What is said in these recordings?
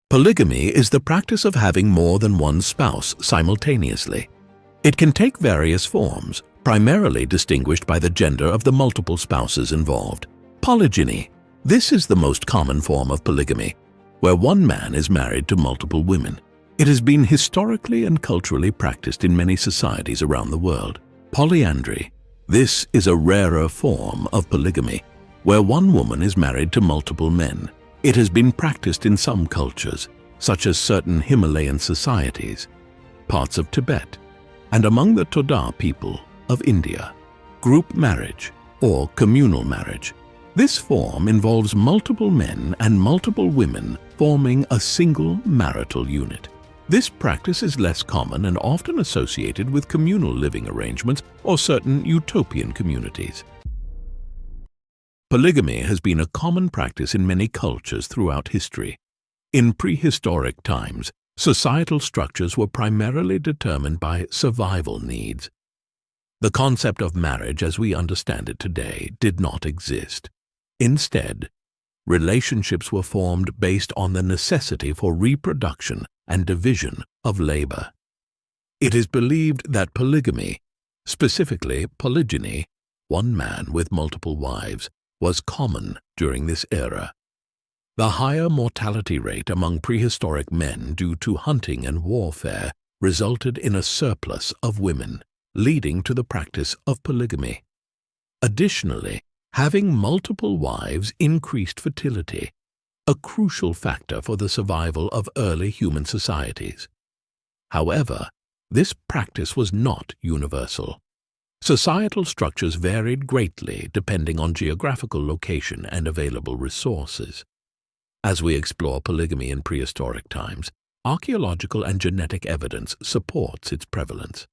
Polygamy is the practice of having more than one spouse simultaneously. It can take various forms, primarily distinguished by the gender of the multiple spouses involved. Polygyny. This is the most common form of polygamy, where one man is married to multiple women. It has been historically and culturally practiced in many societies around the world. Polyandry. This is a rarer form of polygamy, where one woman is married to multiple men. It has been practiced in some cultures, such as certain Himalayan societies, parts of Tibet, and among the Toda people of India. Group marriage or communal marriage. This form involves multiple men and multiple women forming a single marital unit. This practice is less common and often associated with communal living arrangements or certain utopian communities. Polygamy has been a common practice in many cultures throughout history. In prehistoric times, societal structures were primarily determined by survival needs. The concept of marriage as we understand it today did not exist. Instead, relationships were formed based on the necessity for reproduction and division of labor. It is believed that polygamy, specifically polygyny, one man with multiple wives, was common during this era. The higher mortality rate among prehistoric men due to hunting and warfare resulted in a surplus of women, leading to the practice of polygamy. Additionally, having multiple wives increased fertility, a crucial factor for the survival of early human societies. However, this practice was not universal. Societal structures varied greatly depending on geographical location and available resources. As we explore polygamy in prehistoric times, archaeological and genetic evidence supports its prevalence.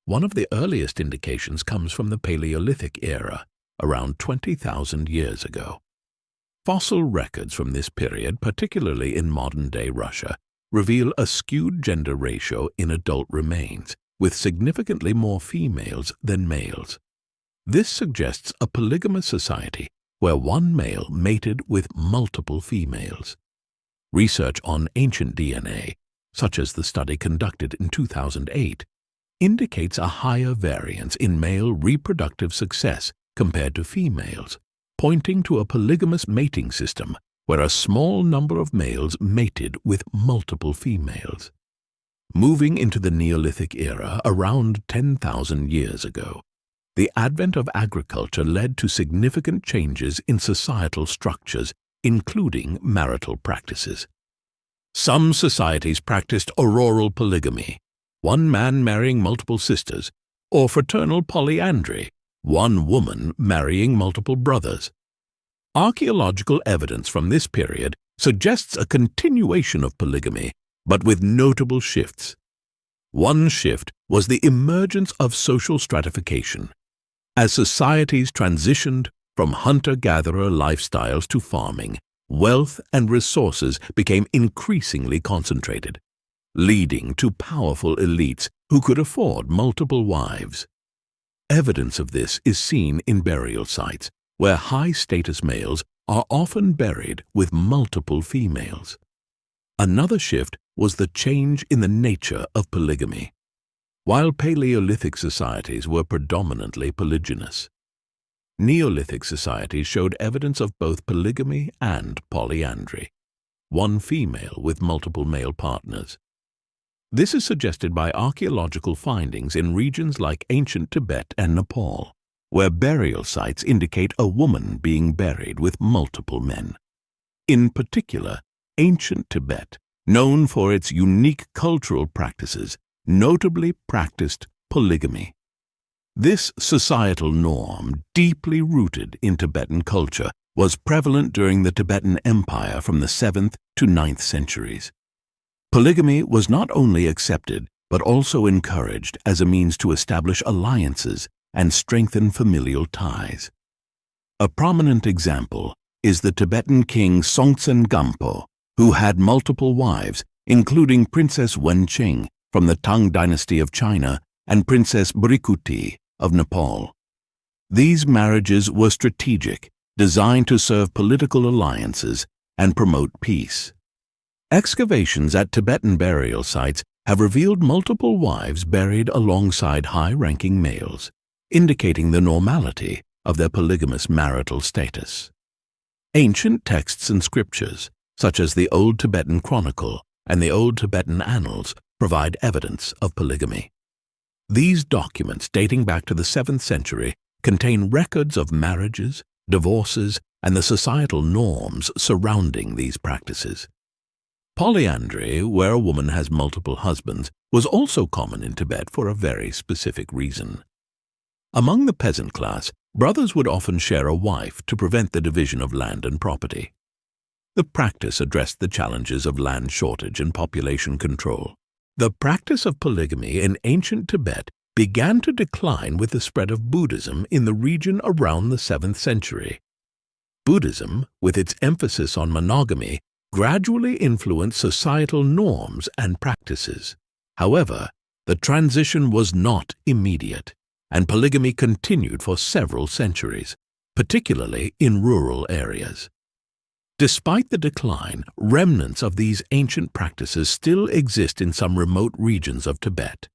One of the earliest indications comes from the Paleolithic era, around 20,000 years ago. Fossil records from this period, particularly in modern-day Russia, reveal a skewed gender ratio in adult remains, with significantly more females than males. This suggests a polygamous society where one male mated with multiple females. Research on ancient DNA, such as the study conducted in 2008, indicates a higher variance in male reproductive success compared to females, pointing to a polygamous mating system where a small number of males mated with multiple females. Moving into the Neolithic era around 10,000 years ago, the advent of agriculture led to significant changes in societal structures, including marital practices. Some societies practiced auroral polygamy, one man marrying multiple sisters, or fraternal polyandry, one woman marrying multiple brothers. Archaeological evidence from this period suggests a continuation of polygamy, but with notable shifts. One shift was the emergence of social stratification. As societies transitioned from hunter-gatherer lifestyles to farming, wealth and resources became increasingly concentrated, leading to powerful elites who could afford multiple wives. Evidence of this is seen in burial sites, where high-status males are often buried with multiple females. Another shift was the change in the nature of polygamy. While Paleolithic societies were predominantly polygynous, Neolithic societies showed evidence of both polygamy and polyandry, one female with multiple male partners. This is suggested by archaeological findings in regions like ancient Tibet and Nepal, where burial sites indicate a woman being buried with multiple men. In particular, ancient Tibet, known for its unique cultural practices, notably practiced polygamy. This societal norm, deeply rooted in Tibetan culture, was prevalent during the Tibetan Empire from the 7th to 9th centuries. Polygamy was not only accepted, but also encouraged as a means to establish alliances and strengthen familial ties. A prominent example is the Tibetan king Songtsen Gampo, who had multiple wives, including Princess Wenqing from the Tang dynasty of China and Princess Brikuti of Nepal. These marriages were strategic, designed to serve political alliances and promote peace. Excavations at Tibetan burial sites have revealed multiple wives buried alongside high-ranking males, indicating the normality of their polygamous marital status. Ancient texts and scriptures, such as the Old Tibetan Chronicle and the Old Tibetan Annals, provide evidence of polygamy. These documents, dating back to the 7th century, contain records of marriages, divorces, and the societal norms surrounding these practices. Polyandry, where a woman has multiple husbands, was also common in Tibet for a very specific reason. Among the peasant class, brothers would often share a wife to prevent the division of land and property. The practice addressed the challenges of land shortage and population control. The practice of polygamy in ancient Tibet began to decline with the spread of Buddhism in the region around the 7th century. Buddhism, with its emphasis on monogamy, gradually influenced societal norms and practices. However, the transition was not immediate, and polygamy continued for several centuries, particularly in rural areas. Despite the decline, remnants of these ancient practices still exist in some remote regions of Tibet.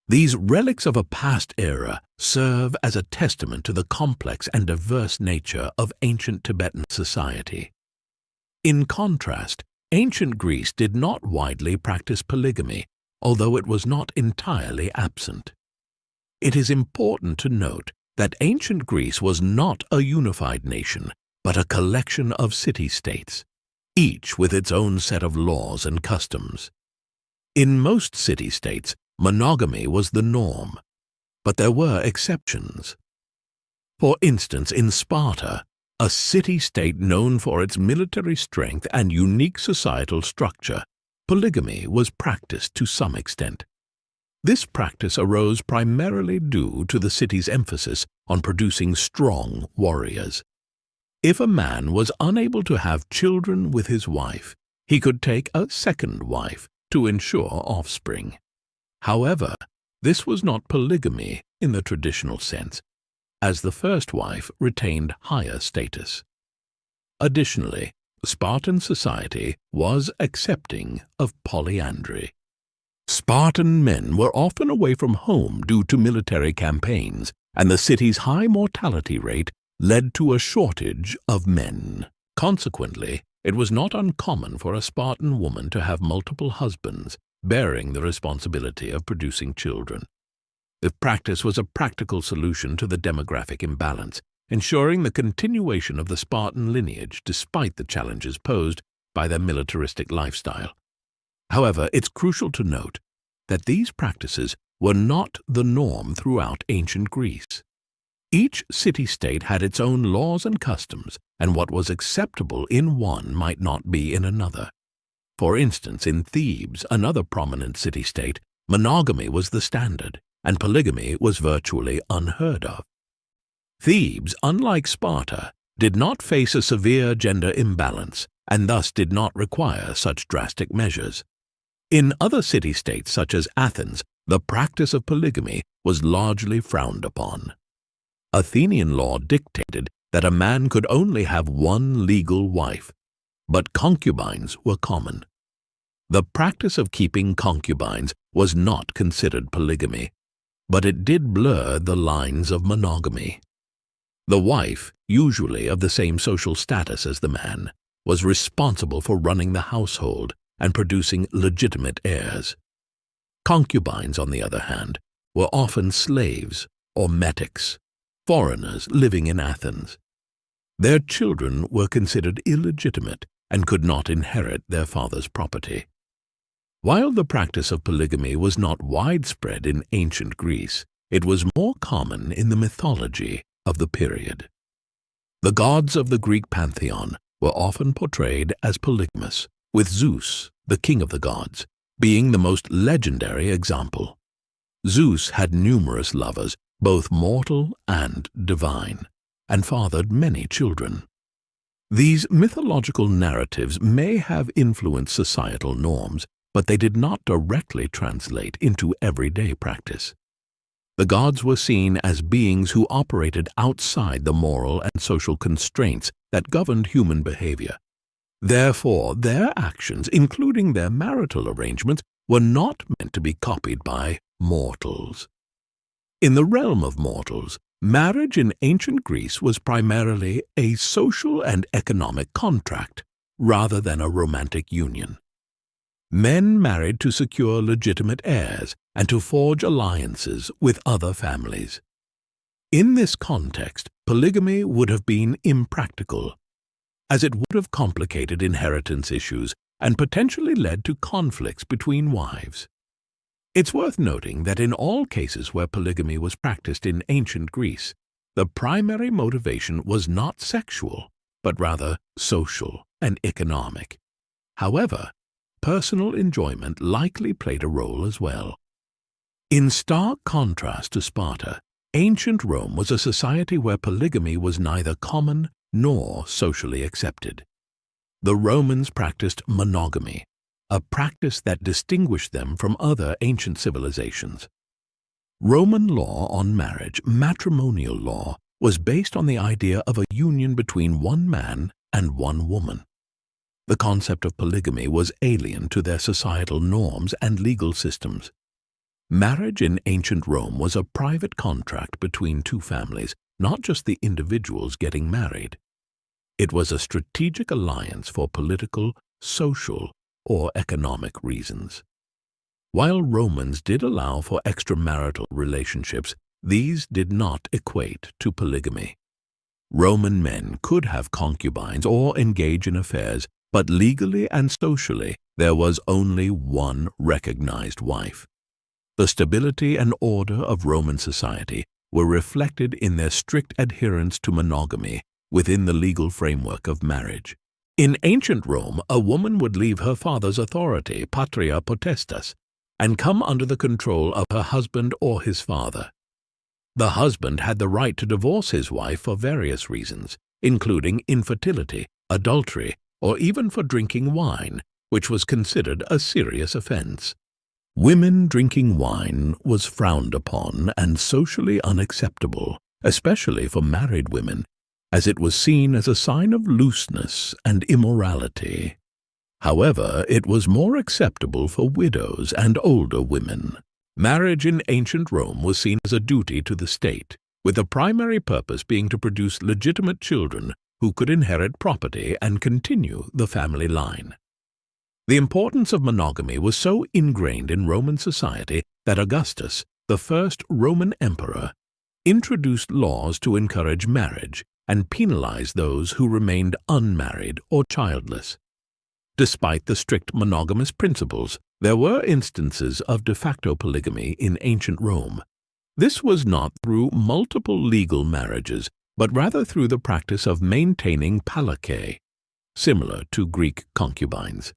These relics of a past era serve as a testament to the complex and diverse nature of ancient Tibetan society. In contrast, ancient Greece did not widely practice polygamy, although it was not entirely absent. It is important to note that ancient Greece was not a unified nation, but a collection of city-states, each with its own set of laws and customs. In most city-states, monogamy was the norm, but there were exceptions. For instance, in Sparta, a city-state known for its military strength and unique societal structure, polygamy was practiced to some extent. This practice arose primarily due to the city's emphasis on producing strong warriors. If a man was unable to have children with his wife, he could take a second wife to ensure offspring. However, this was not polygamy in the traditional sense, as the first wife retained higher status. Additionally, Spartan society was accepting of polyandry. Spartan men were often away from home due to military campaigns, and the city's high mortality rate led to a shortage of men. Consequently, it was not uncommon for a Spartan woman to have multiple husbands, bearing the responsibility of producing children. The practice was a practical solution to the demographic imbalance, ensuring the continuation of the Spartan lineage despite the challenges posed by their militaristic lifestyle. However, it's crucial to note that these practices were not the norm throughout ancient Greece. Each city-state had its own laws and customs, and what was acceptable in one might not be in another. For instance, in Thebes, another prominent city-state, monogamy was the standard, and polygamy was virtually unheard of. Thebes, unlike Sparta, did not face a severe gender imbalance, and thus did not require such drastic measures. In other city-states such as Athens, the practice of polygamy was largely frowned upon. Athenian law dictated that a man could only have one legal wife, but concubines were common. The practice of keeping concubines was not considered polygamy, but it did blur the lines of monogamy. The wife, usually of the same social status as the man, was responsible for running the household and producing legitimate heirs. Concubines, on the other hand, were often slaves or metics, foreigners living in Athens. Their children were considered illegitimate and could not inherit their father's property. While the practice of polygamy was not widespread in ancient Greece, it was more common in the mythology of the period. The gods of the Greek pantheon were often portrayed as polygamous, with Zeus, the king of the gods, being the most legendary example. Zeus had numerous lovers, both mortal and divine, and fathered many children. These mythological narratives may have influenced societal norms, but they did not directly translate into everyday practice. The gods were seen as beings who operated outside the moral and social constraints that governed human behavior. Therefore, their actions, including their marital arrangements, were not meant to be copied by mortals. In the realm of mortals, marriage in ancient Greece was primarily a social and economic contract, rather than a romantic union. Men married to secure legitimate heirs and to forge alliances with other families. In this context, polygamy would have been impractical, as it would have complicated inheritance issues and potentially led to conflicts between wives. It's worth noting that in all cases where polygamy was practiced in ancient Greece, the primary motivation was not sexual, but rather social and economic. However, personal enjoyment likely played a role as well. In stark contrast to Sparta, ancient Rome was a society where polygamy was neither common nor socially accepted. The Romans practiced monogamy, a practice that distinguished them from other ancient civilizations. Roman law on marriage, matrimonial law, was based on the idea of a union between one man and one woman. The concept of polygamy was alien to their societal norms and legal systems. Marriage in ancient Rome was a private contract between two families, not just the individuals getting married. It was a strategic alliance for political, social, or economic reasons. While Romans did allow for extramarital relationships, these did not equate to polygamy. Roman men could have concubines or engage in affairs, but legally and socially there was only one recognized wife. The stability and order of Roman society were reflected in their strict adherence to monogamy within the legal framework of marriage. In ancient Rome, a woman would leave her father's authority, patria potestas, and come under the control of her husband or his father. The husband had the right to divorce his wife for various reasons, including infertility, adultery, or even for drinking wine, which was considered a serious offense. Women drinking wine was frowned upon and socially unacceptable, especially for married women, as it was seen as a sign of looseness and immorality. However, it was more acceptable for widows and older women. Marriage in ancient Rome was seen as a duty to the state, with the primary purpose being to produce legitimate children who could inherit property and continue the family line. The importance of monogamy was so ingrained in Roman society that Augustus, the first Roman emperor, introduced laws to encourage marriage and penalize those who remained unmarried or childless. Despite the strict monogamous principles, there were instances of de facto polygamy in ancient Rome. This was not through multiple legal marriages, but rather through the practice of maintaining palakae, similar to Greek concubines.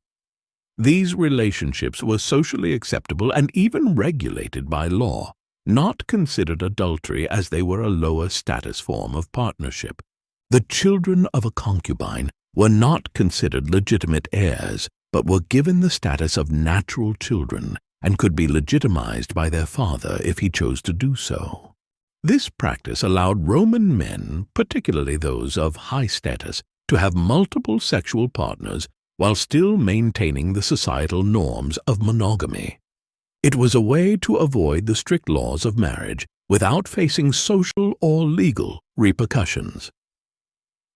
These relationships were socially acceptable and even regulated by law, not considered adultery as they were a lower status form of partnership. The children of a concubine were not considered legitimate heirs, but were given the status of natural children and could be legitimized by their father if he chose to do so. This practice allowed Roman men, particularly those of high status, to have multiple sexual partners while still maintaining the societal norms of monogamy. It was a way to avoid the strict laws of marriage without facing social or legal repercussions.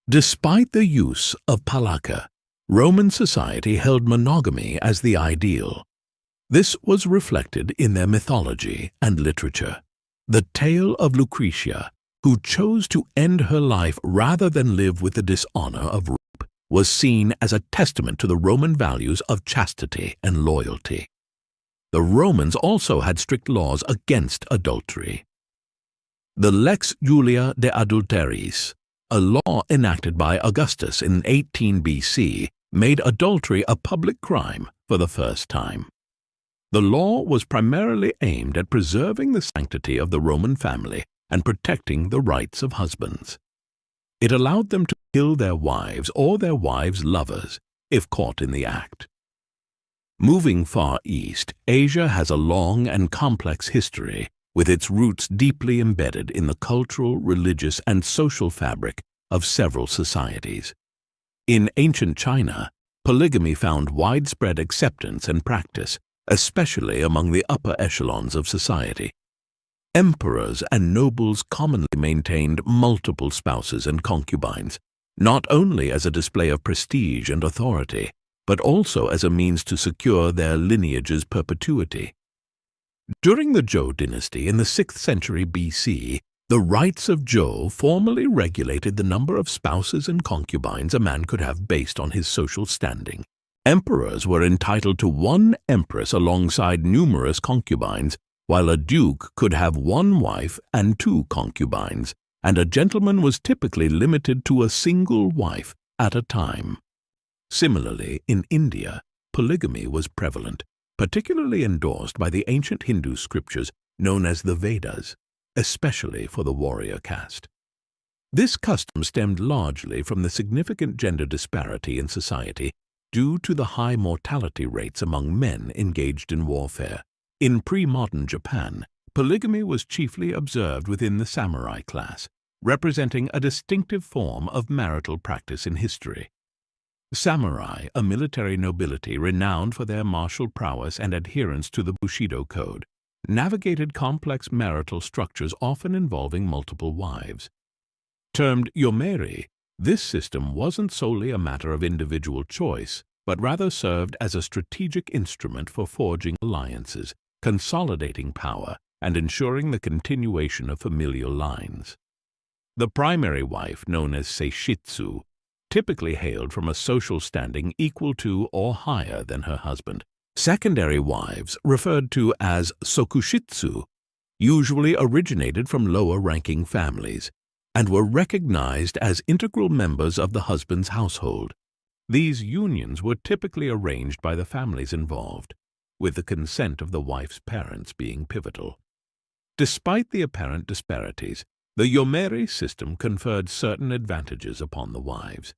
Despite the use of palaka, Roman society held monogamy as the ideal. This was reflected in their mythology and literature. The tale of Lucretia, who chose to end her life rather than live with the dishonor of rape, was seen as a testament to the Roman values of chastity and loyalty. The Romans also had strict laws against adultery. The Lex Julia de Adulteriis, a law enacted by Augustus in 18 BC, made adultery a public crime for the first time. The law was primarily aimed at preserving the sanctity of the Roman family and protecting the rights of husbands. It allowed them to kill their wives or their wives' lovers if caught in the act. Moving far east, Asia has a long and complex history, with its roots deeply embedded in the cultural, religious, and social fabric of several societies. In ancient China, polygamy found widespread acceptance and practice, especially among the upper echelons of society. Emperors and nobles commonly maintained multiple spouses and concubines, not only as a display of prestige and authority, but also as a means to secure their lineage's perpetuity. During the Zhou dynasty in the 6th century BC, the rights of Zhou formally regulated the number of spouses and concubines a man could have based on his social standing. Emperors were entitled to one empress alongside numerous concubines, while a duke could have one wife and 2 concubines, and a gentleman was typically limited to a single wife at a time. Similarly, in India, polygamy was prevalent, particularly endorsed by the ancient Hindu scriptures known as the Vedas, especially for the warrior caste. This custom stemmed largely from the significant gender disparity in society due to the high mortality rates among men engaged in warfare. In pre-modern Japan, polygamy was chiefly observed within the samurai class, representing a distinctive form of marital practice in history. Samurai, a military nobility renowned for their martial prowess and adherence to the Bushido code, navigated complex marital structures often involving multiple wives. Termed yomeri, this system wasn't solely a matter of individual choice, but rather served as a strategic instrument for forging alliances, consolidating power, and ensuring the continuation of familial lines. The primary wife, known as seishitsu, typically hailed from a social standing equal to or higher than her husband. Secondary wives, referred to as sokushitsu, usually originated from lower-ranking families and were recognized as integral members of the husband's household. These unions were typically arranged by the families involved, with the consent of the wife's parents being pivotal. Despite the apparent disparities, the yomeri system conferred certain advantages upon the wives.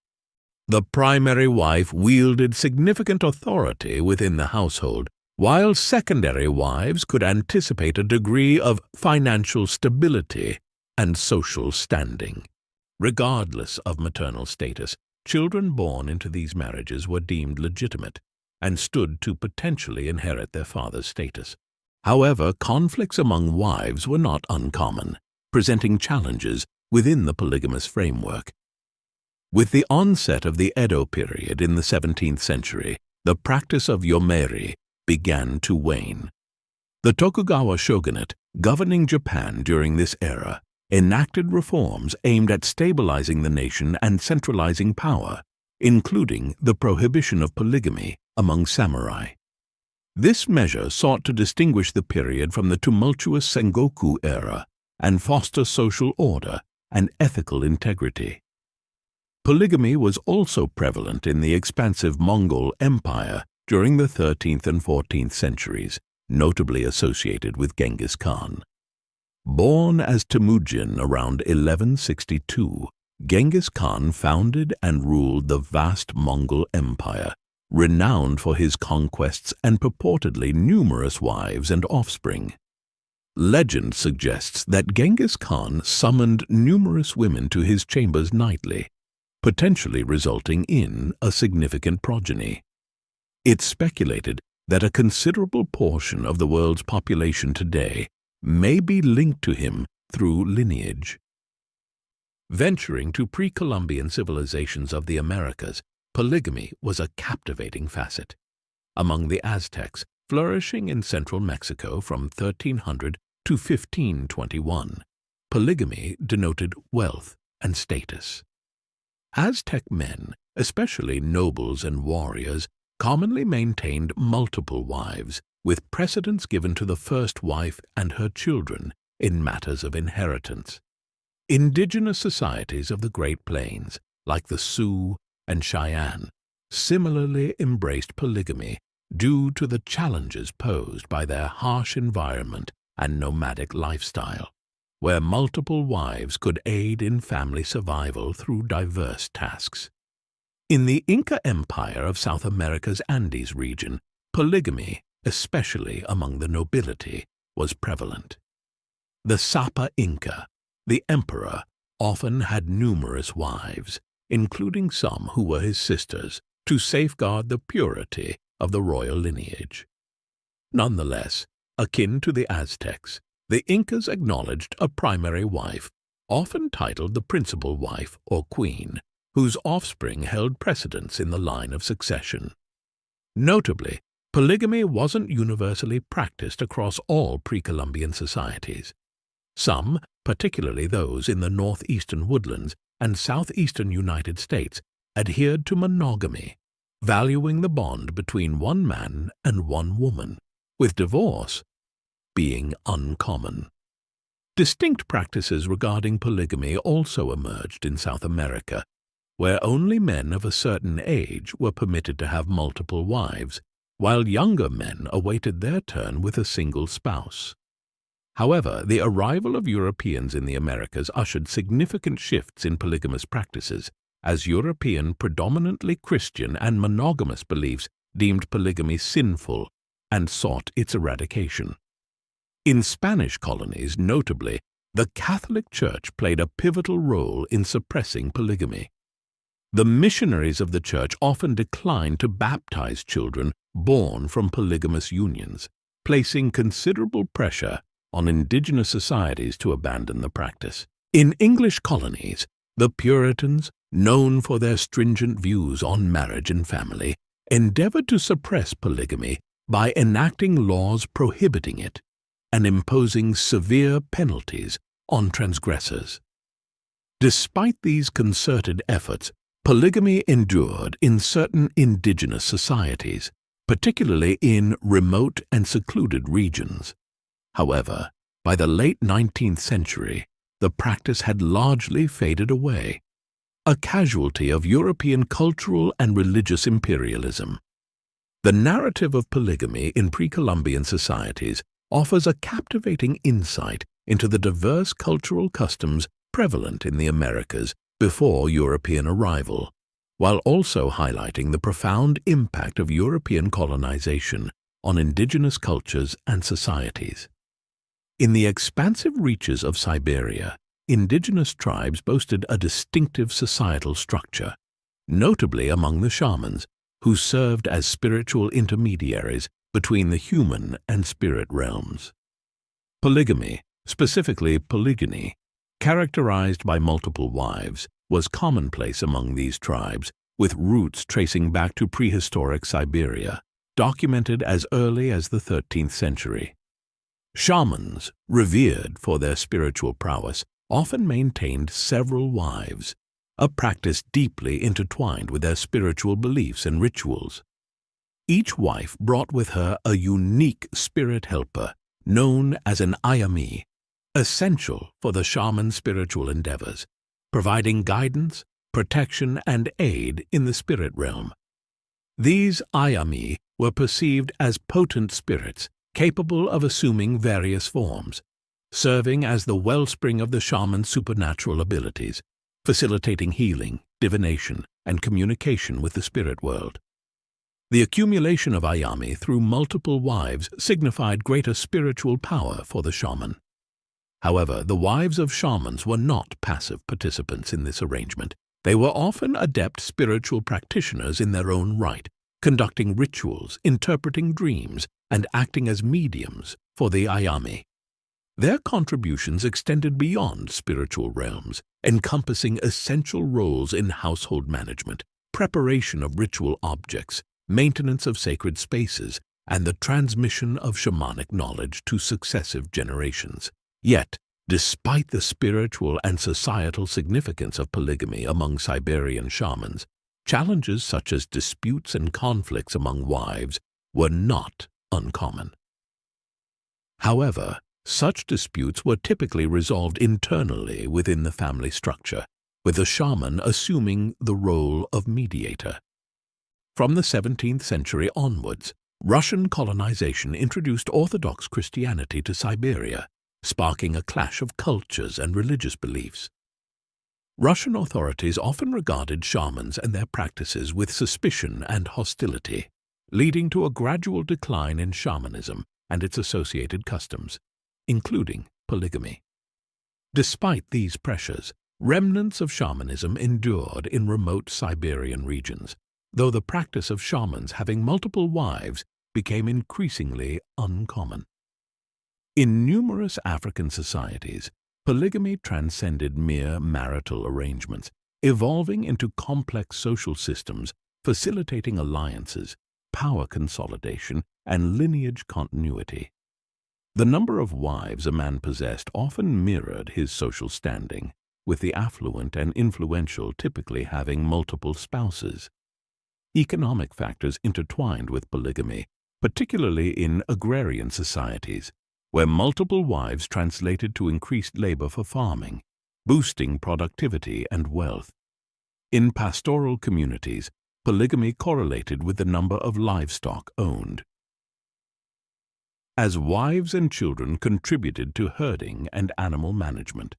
The primary wife wielded significant authority within the household, while secondary wives could anticipate a degree of financial stability and social standing. Regardless of maternal status, children born into these marriages were deemed legitimate and stood to potentially inherit their father's status. However, conflicts among wives were not uncommon, presenting challenges within the polygamous framework. With the onset of the Edo period in the 17th century, the practice of yomeri began to wane. The Tokugawa shogunate, governing Japan during this era, enacted reforms aimed at stabilizing the nation and centralizing power, including the prohibition of polygamy among samurai. This measure sought to distinguish the period from the tumultuous Sengoku era and foster social order and ethical integrity. Polygamy was also prevalent in the expansive Mongol Empire during the 13th and 14th centuries, notably associated with Genghis Khan. Born as Temujin around 1162, Genghis Khan founded and ruled the vast Mongol Empire, renowned for his conquests and purportedly numerous wives and offspring. Legend suggests that Genghis Khan summoned numerous women to his chambers nightly, potentially resulting in a significant progeny. It's speculated that a considerable portion of the world's population today may be linked to him through lineage. Venturing to pre-Columbian civilizations of the Americas, polygamy was a captivating facet. Among the Aztecs, flourishing in central Mexico from 1300 to 1521, polygamy denoted wealth and status. Aztec men, especially nobles and warriors, commonly maintained multiple wives, with precedence given to the first wife and her children in matters of inheritance. Indigenous societies of the Great Plains, like the Sioux and Cheyenne, similarly embraced polygamy due to the challenges posed by their harsh environment and nomadic lifestyle, where multiple wives could aid in family survival through diverse tasks. In the Inca Empire of South America's Andes region, polygamy, especially among the nobility, was prevalent. The Sapa Inca, the emperor, often had numerous wives, including some who were his sisters, to safeguard the purity of the royal lineage. Nonetheless, akin to the Aztecs, the Incas acknowledged a primary wife, often titled the principal wife or queen, whose offspring held precedence in the line of succession. Notably, polygamy wasn't universally practiced across all pre-Columbian societies. Some, particularly those in the northeastern woodlands and southeastern United States, adhered to monogamy, valuing the bond between one man and one woman, with divorce being uncommon. Distinct practices regarding polygamy also emerged in South America, where only men of a certain age were permitted to have multiple wives, while younger men awaited their turn with a single spouse. However, the arrival of Europeans in the Americas ushered significant shifts in polygamous practices, as European predominantly Christian and monogamous beliefs deemed polygamy sinful and sought its eradication. In Spanish colonies, notably, the Catholic Church played a pivotal role in suppressing polygamy. The missionaries of the Church often declined to baptize children born from polygamous unions, placing considerable pressure on indigenous societies to abandon the practice. In English colonies, the Puritans, known for their stringent views on marriage and family, endeavored to suppress polygamy by enacting laws prohibiting it and imposing severe penalties on transgressors. Despite these concerted efforts, polygamy endured in certain indigenous societies, particularly in remote and secluded regions. However, by the late 19th century, the practice had largely faded away, a casualty of European cultural and religious imperialism. The narrative of polygamy in pre-Columbian societies offers a captivating insight into the diverse cultural customs prevalent in the Americas before European arrival, while also highlighting the profound impact of European colonization on indigenous cultures and societies. In the expansive reaches of Siberia, indigenous tribes boasted a distinctive societal structure, notably among the shamans, who served as spiritual intermediaries between the human and spirit realms. Polygamy, specifically polygyny, characterized by multiple wives, was commonplace among these tribes, with roots tracing back to prehistoric Siberia, documented as early as the 13th century. Shamans, revered for their spiritual prowess, often maintained several wives, a practice deeply intertwined with their spiritual beliefs and rituals. Each wife brought with her a unique spirit helper, known as an ayami, essential for the shaman's spiritual endeavors, providing guidance, protection, and aid in the spirit realm. These ayami were perceived as potent spirits capable of assuming various forms, serving as the wellspring of the shaman's supernatural abilities, facilitating healing, divination, and communication with the spirit world. The accumulation of ayami through multiple wives signified greater spiritual power for the shaman. However, the wives of shamans were not passive participants in this arrangement. They were often adept spiritual practitioners in their own right, conducting rituals, interpreting dreams, and acting as mediums for the ayami. Their contributions extended beyond spiritual realms, encompassing essential roles in household management, preparation of ritual objects, maintenance of sacred spaces, and the transmission of shamanic knowledge to successive generations. Yet, despite the spiritual and societal significance of polygamy among Siberian shamans, challenges such as disputes and conflicts among wives were not uncommon. However, such disputes were typically resolved internally within the family structure, with the shaman assuming the role of mediator. From the 17th century onwards, Russian colonization introduced Orthodox Christianity to Siberia, sparking a clash of cultures and religious beliefs. Russian authorities often regarded shamans and their practices with suspicion and hostility, leading to a gradual decline in shamanism and its associated customs, including polygamy. Despite these pressures, remnants of shamanism endured in remote Siberian regions, though the practice of shamans having multiple wives became increasingly uncommon. In numerous African societies, polygamy transcended mere marital arrangements, evolving into complex social systems facilitating alliances, power consolidation, and lineage continuity. The number of wives a man possessed often mirrored his social standing, with the affluent and influential typically having multiple spouses. Economic factors intertwined with polygamy, particularly in agrarian societies, where multiple wives translated to increased labor for farming, boosting productivity and wealth. In pastoral communities, polygamy correlated with the number of livestock owned. As wives and children contributed to herding and animal management.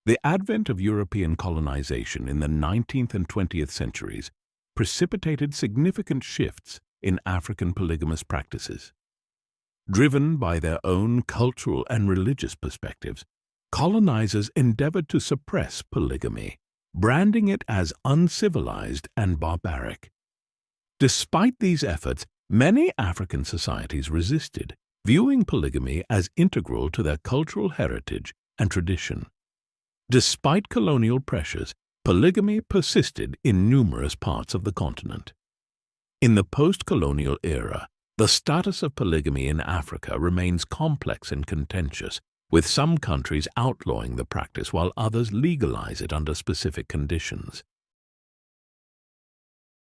The advent of European colonization in the 19th and 20th centuries precipitated significant shifts in African polygamous practices. Driven by their own cultural and religious perspectives, colonizers endeavored to suppress polygamy, branding it as uncivilized and barbaric. Despite these efforts, many African societies resisted, viewing polygamy as integral to their cultural heritage and tradition. Despite colonial pressures, polygamy persisted in numerous parts of the continent. In the post-colonial era, the status of polygamy in Africa remains complex and contentious, with some countries outlawing the practice while others legalize it under specific conditions.